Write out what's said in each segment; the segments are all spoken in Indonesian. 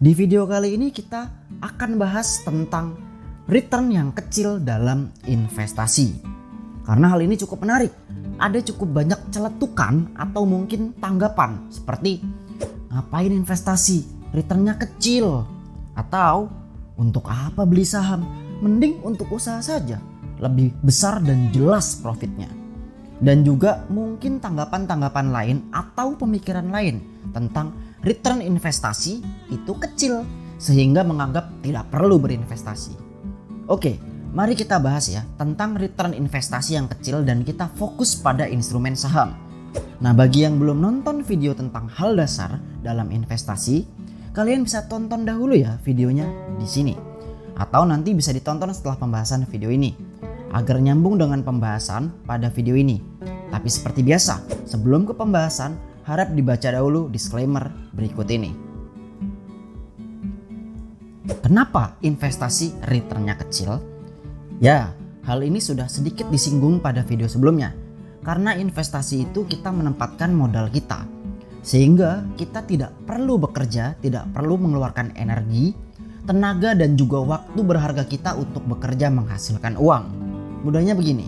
Di video kali ini kita akan bahas tentang return yang kecil dalam investasi. Karena hal ini cukup menarik. Ada cukup banyak celetukan atau mungkin tanggapan seperti ngapain investasi, returnnya kecil, atau untuk apa beli saham, mending untuk usaha saja, lebih besar dan jelas profitnya. Dan juga mungkin tanggapan-tanggapan lain atau pemikiran lain tentang return investasi itu kecil sehingga menganggap tidak perlu berinvestasi. Oke, mari kita bahas ya tentang return investasi yang kecil dan kita fokus pada instrumen saham. Nah, bagi yang belum nonton video tentang hal dasar dalam investasi, kalian bisa tonton dahulu ya videonya di sini. Atau nanti bisa ditonton setelah pembahasan video ini agar nyambung dengan pembahasan pada video ini. Tapi seperti biasa, sebelum ke pembahasan, harap dibaca dahulu disclaimer berikut ini. Kenapa investasi returnnya kecil? Ya, hal ini sudah sedikit disinggung pada video sebelumnya. Karena investasi itu kita menempatkan modal kita. Sehingga kita tidak perlu bekerja, tidak perlu mengeluarkan energi, tenaga dan juga waktu berharga kita untuk bekerja menghasilkan uang. Mudahnya begini,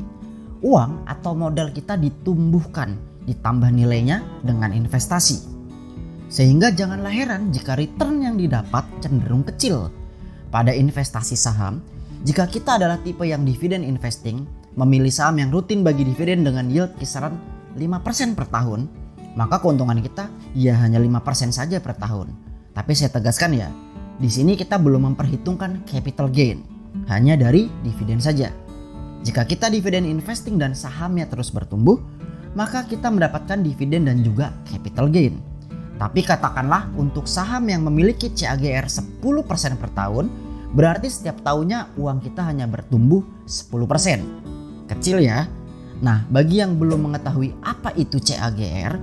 uang atau modal kita ditumbuhkan, ditambah nilainya dengan investasi. Sehingga janganlah heran jika return yang didapat cenderung kecil. Pada investasi saham, jika kita adalah tipe yang dividend investing, memilih saham yang rutin bagi dividen dengan yield kisaran 5% per tahun, maka keuntungan kita ya hanya 5% saja per tahun. Tapi saya tegaskan ya, di sini kita belum memperhitungkan capital gain, hanya dari dividen saja. Jika kita dividen investing dan sahamnya terus bertumbuh, maka kita mendapatkan dividen dan juga capital gain. Tapi katakanlah untuk saham yang memiliki CAGR 10% per tahun, berarti setiap tahunnya uang kita hanya bertumbuh 10%. Kecil ya. Nah, bagi yang belum mengetahui apa itu CAGR,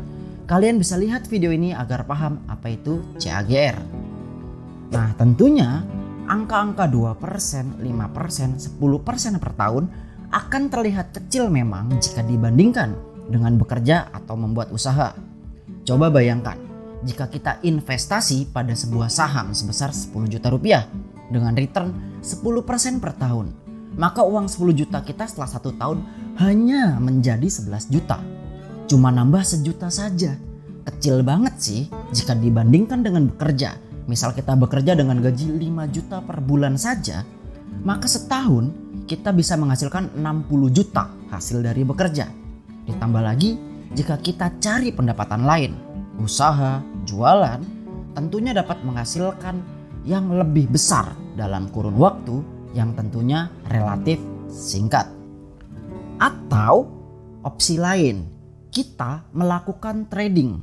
kalian bisa lihat video ini agar paham apa itu CAGR. Nah, tentunya angka-angka 2%, 5%, 10% per tahun akan terlihat kecil memang jika dibandingkan dengan bekerja atau membuat usaha. Coba bayangkan, jika kita investasi pada sebuah saham sebesar 10 juta rupiah dengan return 10% per tahun, maka uang 10 juta kita setelah 1 tahun hanya menjadi 11 juta. Cuma nambah sejuta saja. Kecil banget sih jika dibandingkan dengan bekerja. Misal kita bekerja dengan gaji 5 juta per bulan saja, maka setahun kita bisa menghasilkan 60 juta hasil dari bekerja. Ditambah lagi jika kita cari pendapatan lain, usaha, jualan, tentunya dapat menghasilkan yang lebih besar dalam kurun waktu yang tentunya relatif singkat. Atau opsi lain, kita melakukan trading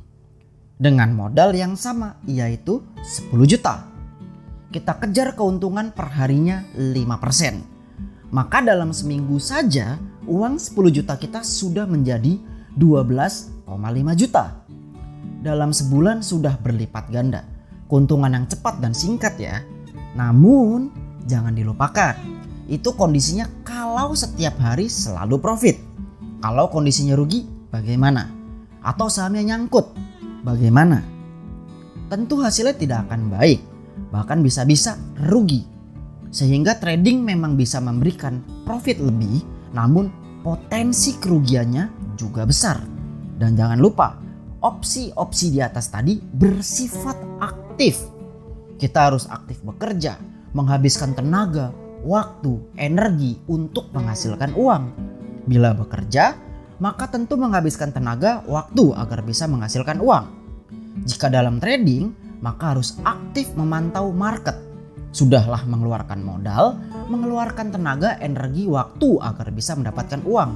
dengan modal yang sama, yaitu 10 juta. Kita kejar keuntungan per harinya 5%. Maka dalam seminggu saja uang 10 juta kita sudah menjadi 12,5 juta. Dalam sebulan sudah berlipat ganda. Keuntungan yang cepat dan singkat ya. Namun jangan dilupakan, itu kondisinya kalau setiap hari selalu profit. Kalau kondisinya rugi bagaimana? Atau sahamnya nyangkut bagaimana? Tentu hasilnya tidak akan baik, bahkan bisa-bisa rugi. Sehingga trading memang bisa memberikan profit lebih, namun potensi kerugiannya juga besar. Dan jangan lupa, opsi-opsi di atas tadi bersifat aktif. Kita harus aktif bekerja, menghabiskan tenaga, waktu, energi untuk menghasilkan uang. Bila bekerja, maka tentu menghabiskan tenaga, waktu agar bisa menghasilkan uang. Jika dalam trading, maka harus aktif memantau market. Sudahlah mengeluarkan modal, mengeluarkan tenaga, energi, waktu agar bisa mendapatkan uang.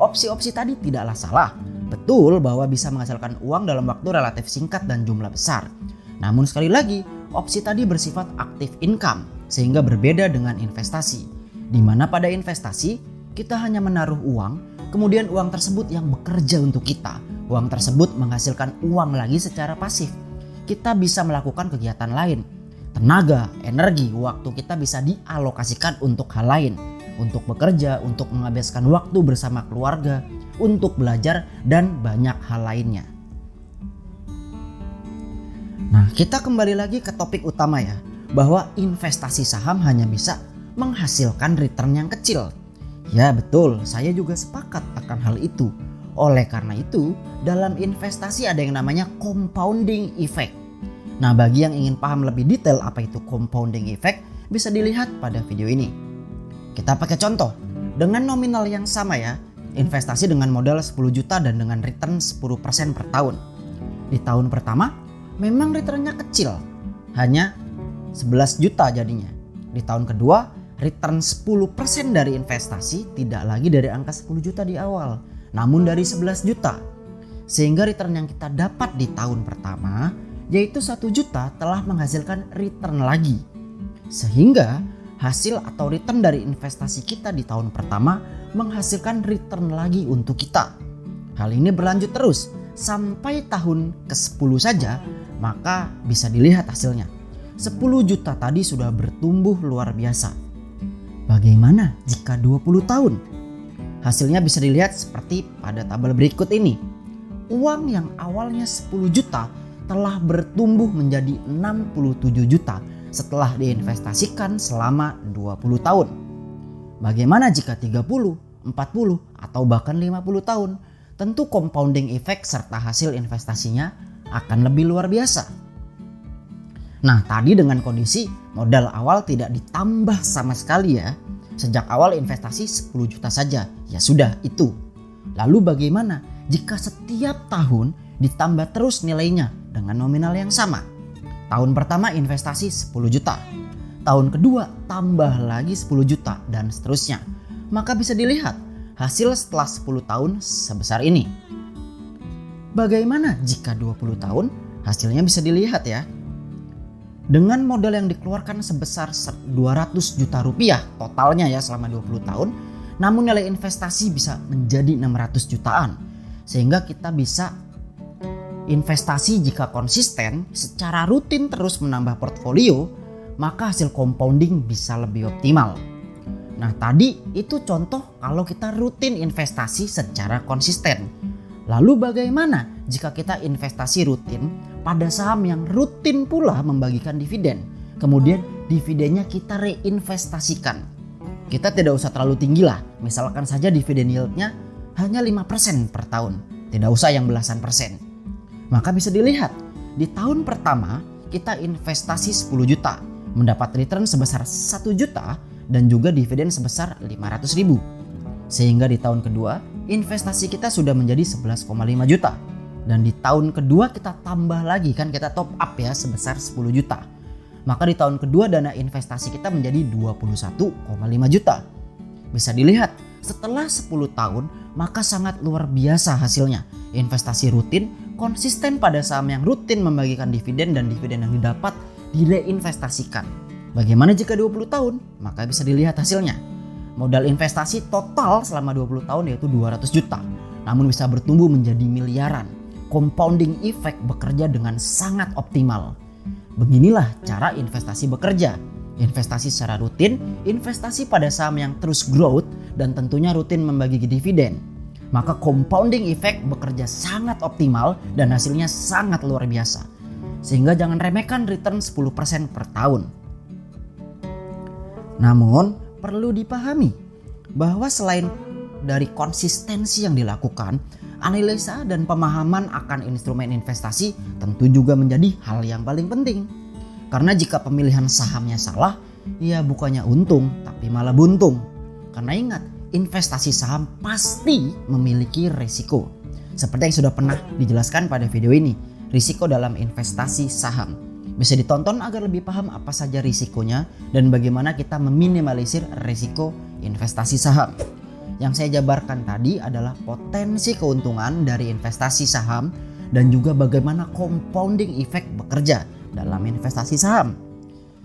Opsi-opsi tadi tidaklah salah. Betul bahwa bisa menghasilkan uang dalam waktu relatif singkat dan jumlah besar. Namun sekali lagi, opsi tadi bersifat aktif income sehingga berbeda dengan investasi. Di mana pada investasi, kita hanya menaruh uang, kemudian uang tersebut yang bekerja untuk kita. Uang tersebut menghasilkan uang lagi secara pasif. Kita bisa melakukan kegiatan lain. Tenaga, energi, waktu kita bisa dialokasikan untuk hal lain. Untuk bekerja, untuk menghabiskan waktu bersama keluarga, untuk belajar, dan banyak hal lainnya. Nah, kita kembali lagi ke topik utama ya, bahwa investasi saham hanya bisa menghasilkan return yang kecil. Ya betul, saya juga sepakat akan hal itu. Oleh karena itu, dalam investasi ada yang namanya compounding effect. Nah, bagi yang ingin paham lebih detail apa itu compounding effect, bisa dilihat pada video ini. Kita pakai contoh, dengan nominal yang sama ya, investasi dengan modal 10 juta dan dengan return 10% per tahun. Di tahun pertama, memang returnnya kecil, hanya 11 juta jadinya. Di tahun kedua, return 10% dari investasi tidak lagi dari angka 10 juta di awal, namun dari 11 juta. Sehingga return yang kita dapat di tahun pertama, yaitu 1 juta telah menghasilkan return lagi. Sehingga hasil atau return dari investasi kita di tahun pertama menghasilkan return lagi untuk kita. Hal ini berlanjut terus sampai tahun ke-10 saja, maka bisa dilihat hasilnya. 10 juta tadi sudah bertumbuh luar biasa. Bagaimana jika 20 tahun? Hasilnya bisa dilihat seperti pada tabel berikut ini. Uang yang awalnya 10 juta telah bertumbuh menjadi 67 juta setelah diinvestasikan selama 20 tahun. Bagaimana jika 30, 40, atau bahkan 50 tahun? Tentu compounding effect serta hasil investasinya akan lebih luar biasa. Nah, tadi dengan kondisi modal awal tidak ditambah sama sekali ya. Sejak awal investasi 10 juta saja, ya sudah itu. Lalu bagaimana jika setiap tahun ditambah terus nilainya dengan nominal yang sama? Tahun pertama investasi 10 juta, tahun kedua tambah lagi 10 juta dan seterusnya. Maka bisa dilihat hasil setelah 10 tahun sebesar ini. Bagaimana jika 20 tahun? Hasilnya bisa dilihat ya. Dengan modal yang dikeluarkan sebesar 200 juta rupiah totalnya ya selama 20 tahun, namun nilai investasi bisa menjadi 600 jutaan. Sehingga kita bisa investasi jika konsisten secara rutin terus menambah portfolio, maka hasil compounding bisa lebih optimal. Nah, tadi itu contoh kalau kita rutin investasi secara konsisten. Lalu bagaimana jika kita investasi rutin pada saham yang rutin pula membagikan dividen, kemudian dividennya kita reinvestasikan? Kita tidak usah terlalu tinggi lah, misalkan saja dividen yieldnya hanya 5% per tahun, tidak usah yang belasan persen. Maka bisa dilihat, di tahun pertama kita investasi 10 juta, mendapat return sebesar 1 juta dan juga dividen sebesar 500 ribu. Sehingga di tahun kedua, investasi kita sudah menjadi 11,5 juta. Dan di tahun kedua kita tambah lagi, kan kita top up ya sebesar 10 juta. Maka di tahun kedua dana investasi kita menjadi 21,5 juta. Bisa dilihat, setelah 10 tahun maka sangat luar biasa hasilnya. Investasi rutin konsisten pada saham yang rutin membagikan dividen dan dividen yang didapat direinvestasikan. Bagaimana jika 20 tahun? Maka bisa dilihat hasilnya. Modal investasi total selama 20 tahun yaitu 200 juta. Namun bisa bertumbuh menjadi miliaran. Compounding effect bekerja dengan sangat optimal. Beginilah cara investasi bekerja. Investasi secara rutin, investasi pada saham yang terus growth dan tentunya rutin membagi dividen. Maka compounding effect bekerja sangat optimal dan hasilnya sangat luar biasa. Sehingga jangan remehkan return 10% per tahun. Namun perlu dipahami bahwa selain dari konsistensi yang dilakukan, analisa dan pemahaman akan instrumen investasi tentu juga menjadi hal yang paling penting. Karena jika pemilihan sahamnya salah, ya bukannya untung tapi malah buntung. Karena ingat, investasi saham pasti memiliki risiko. Seperti yang sudah pernah dijelaskan pada video ini, risiko dalam investasi saham. Bisa ditonton agar lebih paham apa saja risikonya dan bagaimana kita meminimalisir risiko investasi saham. Yang saya jabarkan tadi adalah potensi keuntungan dari investasi saham dan juga bagaimana compounding effect bekerja dalam investasi saham.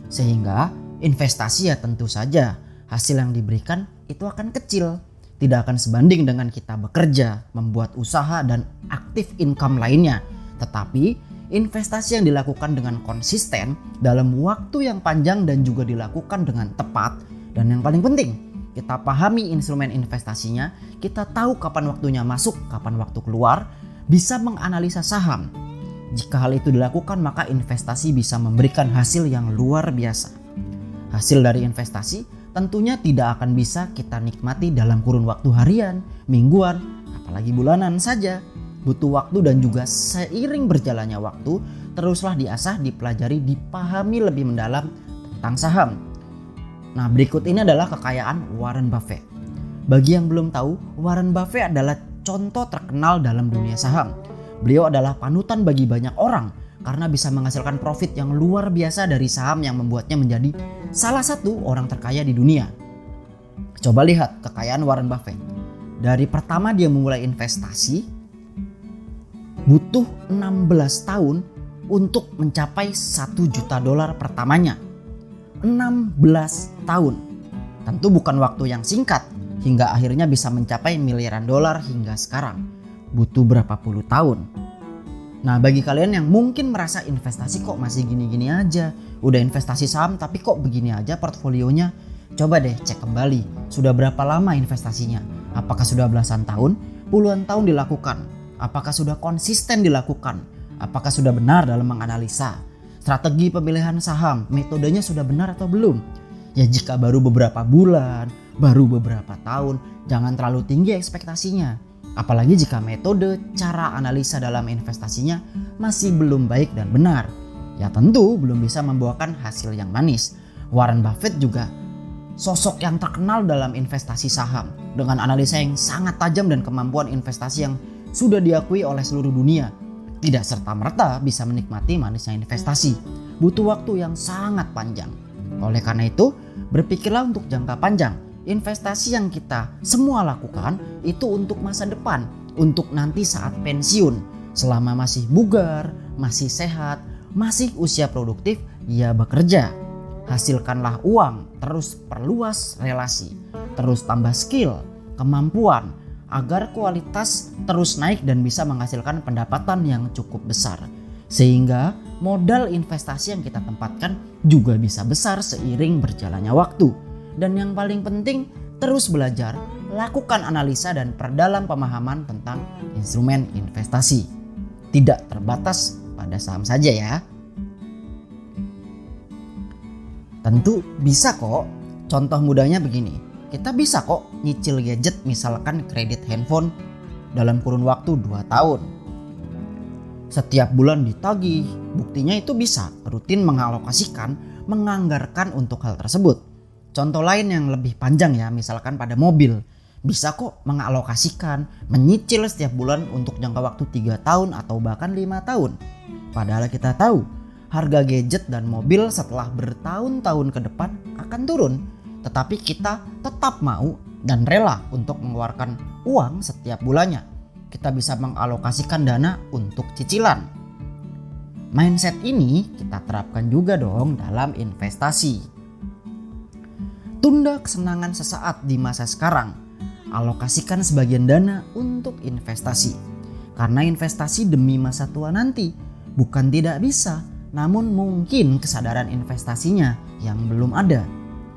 Sehingga investasi ya tentu saja hasil yang diberikan itu akan kecil. Tidak akan sebanding dengan kita bekerja, membuat usaha dan aktif income lainnya. Tetapi investasi yang dilakukan dengan konsisten dalam waktu yang panjang dan juga dilakukan dengan tepat. Dan yang paling penting, kita pahami instrumen investasinya, kita tahu kapan waktunya masuk, kapan waktu keluar, bisa menganalisa saham. Jika hal itu dilakukan, maka investasi bisa memberikan hasil yang luar biasa. Hasil dari investasi tentunya tidak akan bisa kita nikmati dalam kurun waktu harian, mingguan, apalagi bulanan saja. Butuh waktu dan juga seiring berjalannya waktu, teruslah diasah, dipelajari, dipahami lebih mendalam tentang saham. Nah, berikut ini adalah kekayaan Warren Buffett. Bagi yang belum tahu, Warren Buffett adalah contoh terkenal dalam dunia saham. Beliau adalah panutan bagi banyak orang karena bisa menghasilkan profit yang luar biasa dari saham yang membuatnya menjadi salah satu orang terkaya di dunia. Coba lihat kekayaan Warren Buffett. Dari pertama dia memulai investasi, butuh 16 tahun untuk mencapai $1 juta pertamanya. 16 tahun. Tentu bukan waktu yang singkat hingga akhirnya bisa mencapai miliaran dolar hingga sekarang. Butuh berapa puluh tahun. Nah, bagi kalian yang mungkin merasa investasi kok masih gini-gini aja, udah investasi saham tapi kok begini aja portfolionya, coba deh cek kembali sudah berapa lama investasinya. Apakah sudah belasan tahun, puluhan tahun dilakukan? Apakah sudah konsisten dilakukan? Apakah sudah benar dalam menganalisa? Strategi pemilihan saham, metodenya sudah benar atau belum? Ya jika baru beberapa bulan, baru beberapa tahun, jangan terlalu tinggi ekspektasinya. Apalagi jika metode cara analisa dalam investasinya masih belum baik dan benar. Ya tentu belum bisa membuahkan hasil yang manis. Warren Buffett juga sosok yang terkenal dalam investasi saham. Dengan analisa yang sangat tajam dan kemampuan investasi yang sudah diakui oleh seluruh dunia. Tidak serta-merta bisa menikmati manisnya investasi. Butuh waktu yang sangat panjang. Oleh karena itu, berpikirlah untuk jangka panjang. Investasi yang kita semua lakukan itu untuk masa depan, untuk nanti saat pensiun. Selama masih bugar, masih sehat, masih usia produktif, ya bekerja. Hasilkanlah uang, terus perluas relasi, terus tambah skill, kemampuan, agar kualitas terus naik dan bisa menghasilkan pendapatan yang cukup besar. Sehingga modal investasi yang kita tempatkan juga bisa besar seiring berjalannya waktu. Dan yang paling penting, terus belajar, lakukan analisa dan perdalam pemahaman tentang instrumen investasi. Tidak terbatas pada saham saja ya. Tentu bisa kok. Contoh mudahnya begini. Kita bisa kok nyicil gadget, misalkan kredit handphone dalam kurun waktu 2 tahun. Setiap bulan ditagih. Buktinya itu bisa rutin mengalokasikan, menganggarkan untuk hal tersebut. Contoh lain yang lebih panjang ya, misalkan pada mobil. Bisa kok mengalokasikan, menyicil setiap bulan untuk jangka waktu 3 tahun atau bahkan 5 tahun. Padahal kita tahu harga gadget dan mobil setelah bertahun-tahun ke depan akan turun. Tetapi kita tetap mau dan rela untuk mengeluarkan uang setiap bulannya. Kita bisa mengalokasikan dana untuk cicilan. Mindset ini kita terapkan juga dong dalam investasi. Tunda kesenangan sesaat di masa sekarang. Alokasikan sebagian dana untuk investasi. Karena investasi demi masa tua nanti. Bukan tidak bisa, namun mungkin kesadaran investasinya yang belum ada.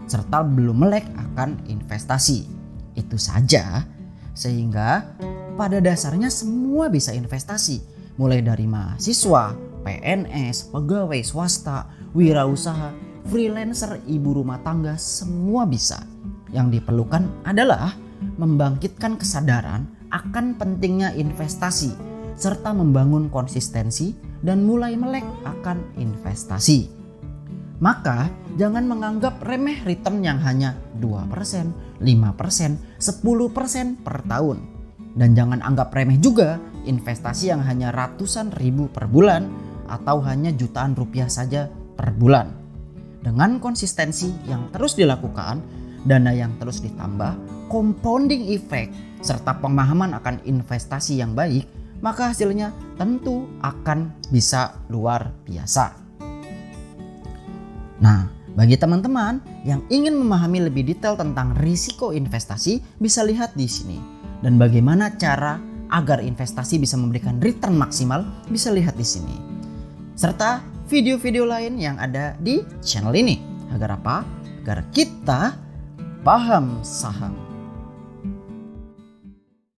Serta belum melek akan investasi. Itu saja. Sehingga pada dasarnya semua bisa investasi. Mulai dari mahasiswa, PNS, pegawai swasta, wirausaha, freelancer, ibu rumah tangga, semua bisa. Yang diperlukan adalah membangkitkan kesadaran akan pentingnya investasi serta membangun konsistensi dan mulai melek akan investasi. Maka jangan menganggap remeh return yang hanya 2%, 5%, 10% per tahun. Dan jangan anggap remeh juga investasi yang hanya ratusan ribu per bulan atau hanya jutaan rupiah saja per bulan. Dengan konsistensi yang terus dilakukan, dana yang terus ditambah, compounding effect, serta pemahaman akan investasi yang baik, maka hasilnya tentu akan bisa luar biasa. Nah, bagi teman-teman yang ingin memahami lebih detail tentang risiko investasi, bisa lihat di sini. Dan bagaimana cara agar investasi bisa memberikan return maksimal, bisa lihat di sini. Serta video-video lain yang ada di channel ini. Agar apa? Agar kita paham saham.